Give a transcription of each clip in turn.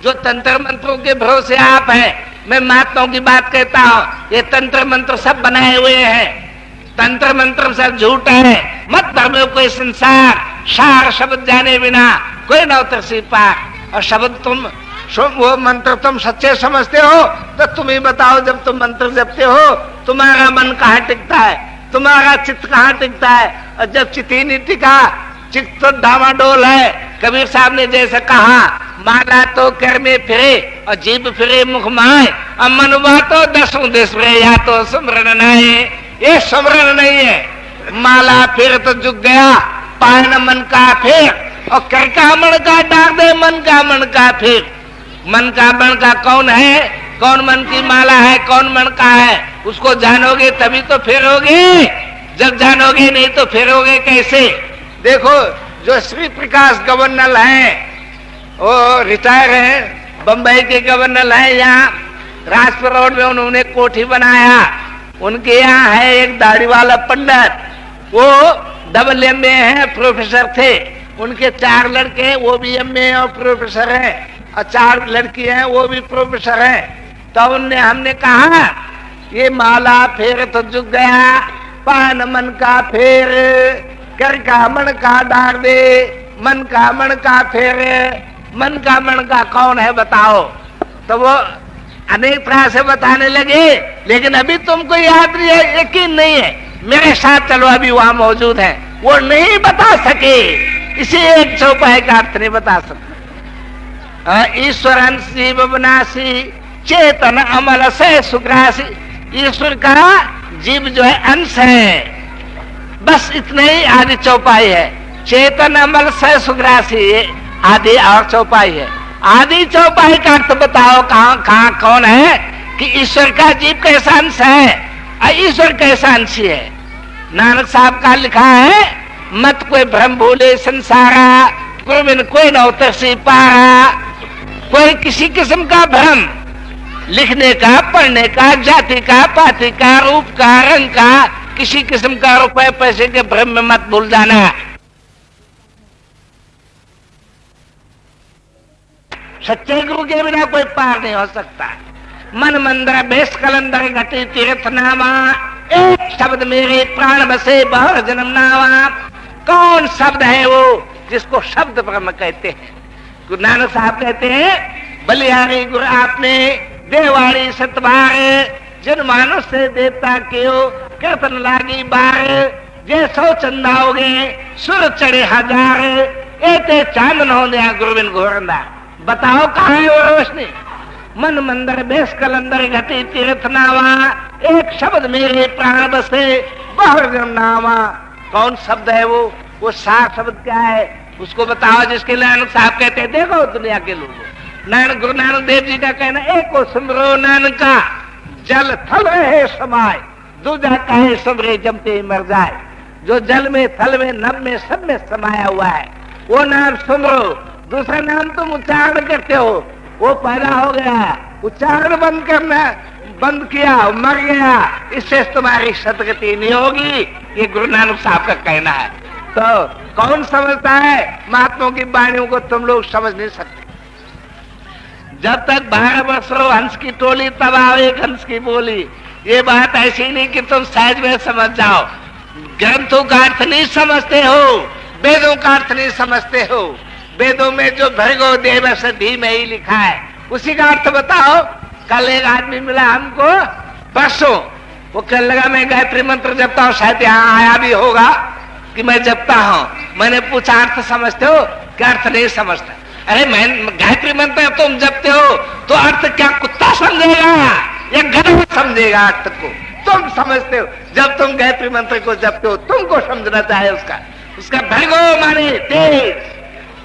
जो तंत्र मंत्रों के भरोसे आप हैं, मैं महात्माओं की बात कहता हूं, ये तंत्र मंत्र सब बनाए हुए हैं, तंत्र मंत्र सब झूठ है। मत धर्म कोई संसार सार शब्द जाने बिना कोई न उतर सी पार। और शब्द तुम वो मंत्र तुम सच्चे समझते हो तो तुम ही बताओ, जब तुम मंत्र जपते हो तुम्हारा मन कहाँ टिकता है, तुम्हारा चित्त कहाँ टिकता है। और जब चित्त ही नहीं टिका, चित्त तो डामाडोल है। कबीर साहब ने जैसे कहा, माला तो कर में फिरे और जीभ फिरे मुख माए, और मनवा तो दसों दिस फिरे, या तो सुमरन नाए। ये सुमरन नहीं है, माला फिर तो झुक गया, पाए न मन का फिर, और कर का मन का डाक दे मन का फिर। मन का मन का कौन है, कौन मन की माला है, कौन मन का है, उसको जानोगे तभी तो फेरोगे, जब जानोगे नहीं तो फेरोगे कैसे। देखो जो श्री प्रकाश गवर्नर हैं, वो रिटायर हैं, बंबई के गवर्नर हैं, यहाँ राजपुर रोड में उन्होंने कोठी बनाया। उनके यहाँ है एक दाढ़ी वाला पंडित, वो डबल एमए है, प्रोफेसर थे। उनके 4 लड़के, वो भी एमए और प्रोफेसर हैं, और 4 लड़की हैं, वो भी प्रोफेसर हैं। तो हमने कहा, ये माला फेर तो झुक गया, पान मन का फेर, कर का मन का डार दे मन का फेर। मन का कौन है बताओ। तो वो अनेक तरह से बताने लगे, लेकिन अभी तुमको याद नहीं है, यकीन नहीं है। मेरे साथ चलो, अभी वहां मौजूद है, वो नहीं बता सके, इसी एक चौपाई का अर्थ नहीं बता सकते। ईश्वर अंशी विनाशी चेतन अमल से सुग्रासी। ईश्वर का जीव जो है अंश है, बस इतने ही आदि चौपाई है। चेतन अमल से सुग्रासी आदि और चौपाई है। आदि चौपाई का अर्थ बताओ, कहाँ कौन है कि ईश्वर का जीव कैसा अंश है, ईश्वर कैसा अंशी है। नानक साहब का लिखा है, मत कोई भ्रम भूले संसारा, कोई न उतर सी पारा। कोई किसी किस्म का भ्रम, लिखने का, पढ़ने का, जाति का, पाति का, रूप का, रंग का, किसी किस्म का रुपए पैसे के भ्रम में मत भूल जाना। सच्चे गुरु के बिना कोई पार नहीं हो सकता। मन मंदिर बेस कलंदर घटी तीर्थ नामा, एक शब्द मेरे प्राण बसे बहुर जन्म नामा। कौन शब्द है वो जिसको शब्द ब्रह्म कहते हैं। गुरु नानक साहब कहते हैं, बलिहारी गुरु आपने देवाड़ी सतबार, जिन मानुष से देवता क्यों कीर्तन लागी बार। जैसो चंदाओगे सुर चढ़े 1000, एते चांदन हो गया गुरुविन घोरंदा। बताओ कहाँ है वो रोशनी। मन मंदिर बेस कलंदर घटी तीर्थ नावा, एक शब्द मेरे प्राण बसे बहुर जन्म नामा। कौन शब्द है वो सार शब्द क्या है, उसको बताओ। जिसके नानक साहब कहते हैं, देखो दुनिया के लोगों, नानक गुरु नानक देव जी का कहना, एक को सुमरो नानका जल थल रहे समाये, दूजा कहे सुमरे जमते ही मर जाए। जो जल में, थल में, नभ में, सब में समाया हुआ है, वो नाम सुमरो। दूसरा नाम तुम उच्चारण करते हो, वो पैदा हो गया, उच्चारण बंद करना बंद किया, मर गया, इससे तुम्हारी सदगति नहीं होगी। ये गुरु नानक साहब का कहना है। तो कौन समझता है महात्माओं की वाणियों को, तुम लोग समझ नहीं सकते। जब तक 12 वर्ष रहो हंस की टोली, तब आओ एक हंस की बोली। ये बात ऐसी नहीं कि तुम सहज में समझ जाओ। ग्रंथों का अर्थ नहीं समझते हो, वेदों का अर्थ नहीं समझते हो। वेदों में जो भर्गो देव से धीमे ही लिखा है, उसी का अर्थ बताओ। कल एक आदमी मिला हमको, परसों, वो कहने लगा मैं गायत्री मंत्र जपता हूँ, शायद यहाँ आया भी होगा कि मैं जपता हूँ। मैंने पूछा अर्थ समझते हो? क्या अर्थ नहीं समझता। अरे मैं गायत्री मंत्र तुम जपते हो तो अर्थ क्या कुत्ता समझेगा या गधा समझेगा? अर्थ को तुम समझते हो। जब तुम गायत्री मंत्र को जपते हो, तुमको समझना चाहिए उसका भर्गो माने तेज,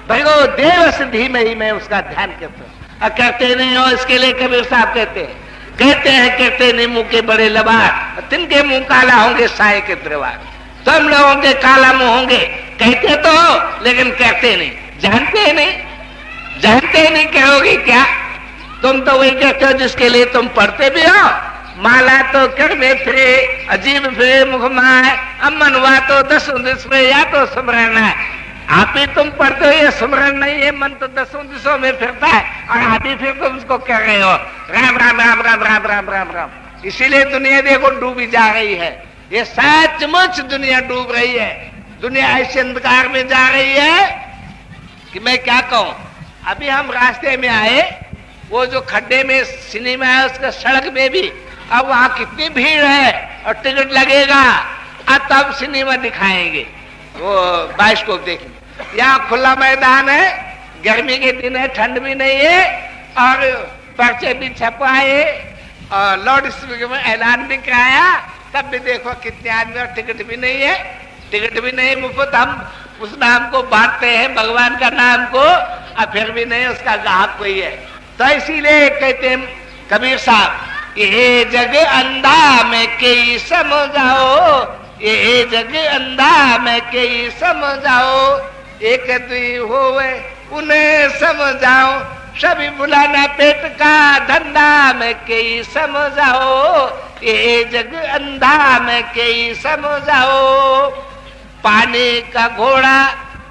भर्गो देव से धीमे ही में उसका ध्यान करते हो। करते नहीं हो, इसके लिए कबीर साहब कहते हैं करते नहीं मुंह के बड़े लबार, तिनके मुंह काला होंगे साए के दरबार। तुम लोगों के काला मुंह होंगे, कहते तो हो लेकिन करते नहीं, जानते नहीं कहोगे क्या? तुम तो वही कहते हो जिसके लिए तुम पढ़ते भी हो। माला तो कर में फिरे, अजीब फिरे मुख माए, अमन हुआ तो 10 दिस में, या तो सुमरना। आप ही तुम पढ़ते हो ये सुमरन नहीं, ये मन तो दसों दिशों में फिरता है और आप ही फिर तुम उसको कह रहे हो राम राम राम राम राम राम राम राम। इसीलिए दुनिया देखो डूबी जा रही है। ये सचमुच दुनिया डूब रही है। दुनिया ऐसे अंधकार में जा रही है कि मैं क्या कहूं। अभी हम रास्ते में आए, वो जो खड्डे में सिनेमा है उसका सड़क में भी अब वहां कितनी भीड़ है और टिकट लगेगा, अब तब सिनेमा दिखाएंगे, वो बाइस्कोप देखेंगे। यहाँ खुला मैदान है, गर्मी के दिन है, ठंड भी नहीं है और पर्चे भी छपाए और लाउड स्पीकर में ऐलान भी कराया, तब भी देखो कितने आदमी और टिकट भी नहीं है। टिकट भी नहीं, मुफ्त हम उस नाम को बांटते हैं, भगवान का नाम को, और फिर भी नहीं उसका ग्राहक कोई है। तो इसीलिए कहते हैं कबीर साहब, ये जग अंधा मैं कई समझाओ, ये जग अंधा मैं कई समझाओ, एक दुई होवे उन्हें समझाओ, सभी बुलाना पेट का धंधा मैं कई समझाओ, ये जग अंधा मैं कई समझाओ। पानी का घोड़ा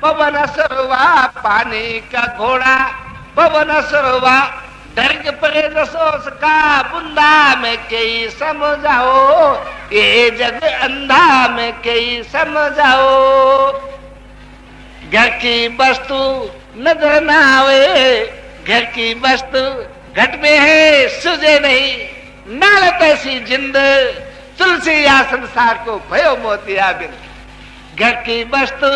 पवन सरवा, पानी का घोड़ा पवन सरवा, डर्ग परे रसोस का बुंदा में कई समझाओ, ये जग अंधा में कई समझाओ। घर की वस्तु नजर ना आवे, घर की वस्तु घट में है सुझे नहीं, नालत ऐसी जिंद तुलसी या संसार को भयो मोतिया बिन। घर की वस्तु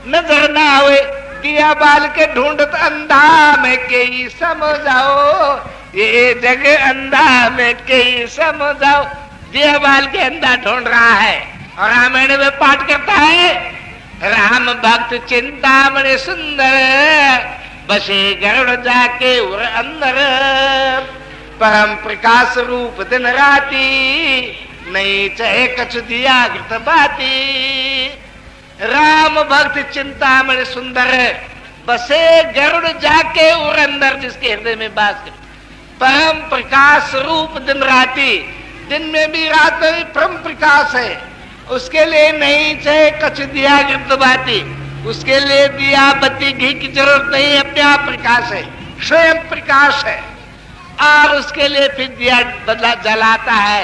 नजर ना आवे, दिया बाल के ढूंढत अंधा में कई समझाओ, ये जग अंधा में कई समझाओ। दिया बाल के अंधा ढूंढ रहा है और रामायण में पाठ करता है, राम भक्त चिंतामणि सुंदर, बसे गरुड़ जाके उर अंदर, परम प्रकाश रूप दिन राती, नहीं चाहे कछु दिया घृत बाती। राम भक्त चिंतामणि सुंदर, बसे गरुड़ जाके उर अंदर, जिसके हृदय में बास कर, परम प्रकाश रूप दिन राती, दिन में भी रात में भी परम प्रकाश है। उसके लिए नहीं चाहे कछ दिया गिरत बाती, उसके लिए दिया बत्ती घी की जरूरत नहीं, अपने आप प्रकाश है, स्वयं प्रकाश है। और उसके लिए फिर दिया बदला जलाता है,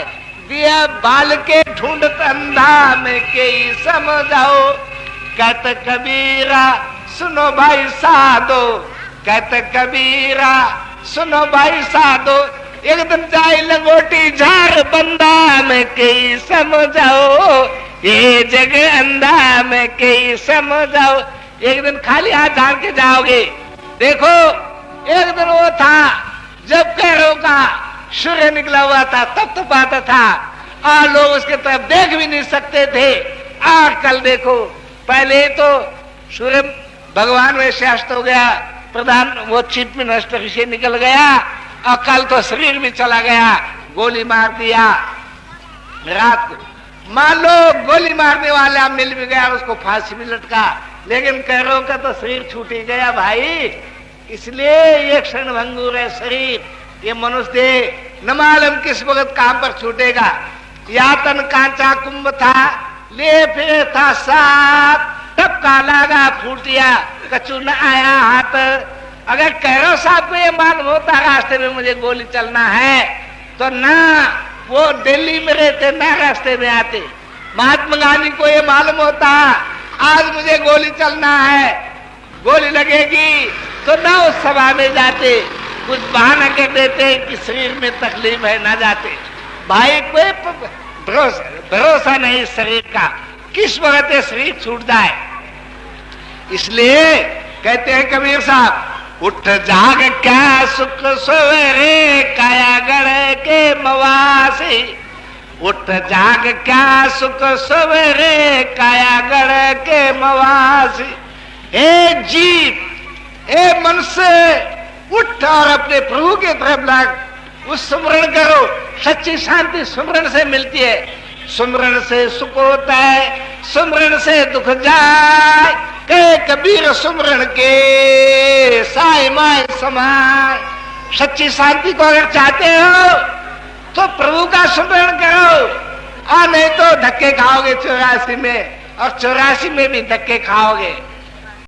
दिया बाल के ढूंढत अंधा में कई समझाओ। कहते कबीरा सुनो भाई साधो, कहते कबीरा सुनो भाई साधो, एक दिन जाए लंगोटी झार बंदा में कई समझाओ, ये जग अंधा में कई समझाओ। एक दिन खाली हाथ झाड़ के जाओगे। देखो एक दिन वो था जब कैरों का सूर्य निकला हुआ था, तब तो पाता था और लोग उसके तरफ देख भी नहीं सकते थे। और कल देखो, पहले तो सूर्य भगवान वैसे अस्त हो गया, प्रधान वो चीफ मिनिस्टर से निकल गया, और कल तो शरीर भी चला गया, गोली मार दिया रात को। मान लो गोली मारने वाला मिल भी गया, उसको फांसी भी लटका, लेकिन कैरों का तो शरीर छूट ही गया भाई। इसलिए ये क्षण भंगुर है शरीर, ये मनुष्य देह न मालूम किस वक्त काम पर छूटेगा। यातन कांचा कुंभ था, ले फिर था साथ, तब काला गा फूटिया कछु न आया हाथ। अगर कैरो साहब को ये मालूम होता रास्ते में मुझे गोली चलना है, तो ना वो दिल्ली में रहते ना रास्ते में आते। महात्मा गांधी को ये मालूम होता आज मुझे गोली चलना है, गोली लगेगी, तो ना उस सभा में जाते, कुछ बहाना कर देते कि शरीर में तकलीफ है, ना जाते। भाई कोई भरोसा नहीं शरीर का, किस वक्त शरीर छूट जाए। इसलिए कहते हैं कबीर साहब, उठ जाग क्या सुख सवेरे, काया गढ़ के मवासी। उठ जाग क्या सुख सवेरे, काया गढ़ के मवासी। हे जीव, हे मनुष्य, उठ और अपने प्रभु के तरफ लाग, उस सुमरण करो। सच्ची शांति सुमरण से मिलती है, सुमरण से सुख होता है, सुमरण से दुख जाए। कहे कबीर सुमरण के साय माय समाय। सच्ची शांति को अगर चाहते हो तो प्रभु का सुमरण करो, और नहीं तो धक्के खाओगे 84 में, और 84 में भी धक्के खाओगे।